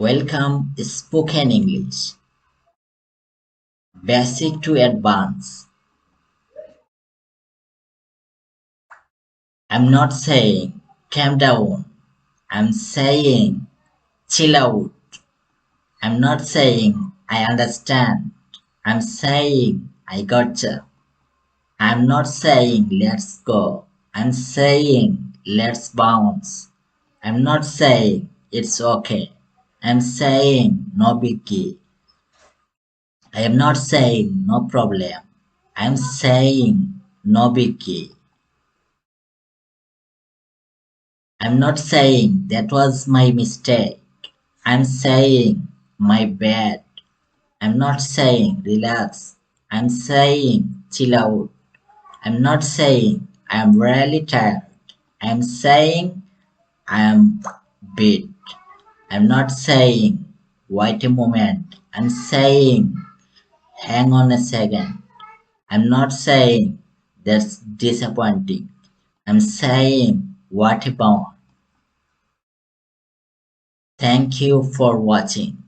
Welcome Spoken English. Basic to Advanced. I'm not saying calm down. I'm saying chill out. I'm not saying I understand. I'm saying I gotcha. I'm not saying let's go. I'm saying let's bounce. I'm not saying it's okay. I'm saying no biggie. I am not saying no problem. I'm saying no biggie. I'm not saying that was my mistake. I'm saying my bad. I'm not saying relax. I'm saying chill out. I'm not saying I'm really tired. I'm saying I'm beat. I'm not saying wait a moment. I'm saying hang on a second. I'm not saying that's disappointing. I'm saying what about? Thank you for watching.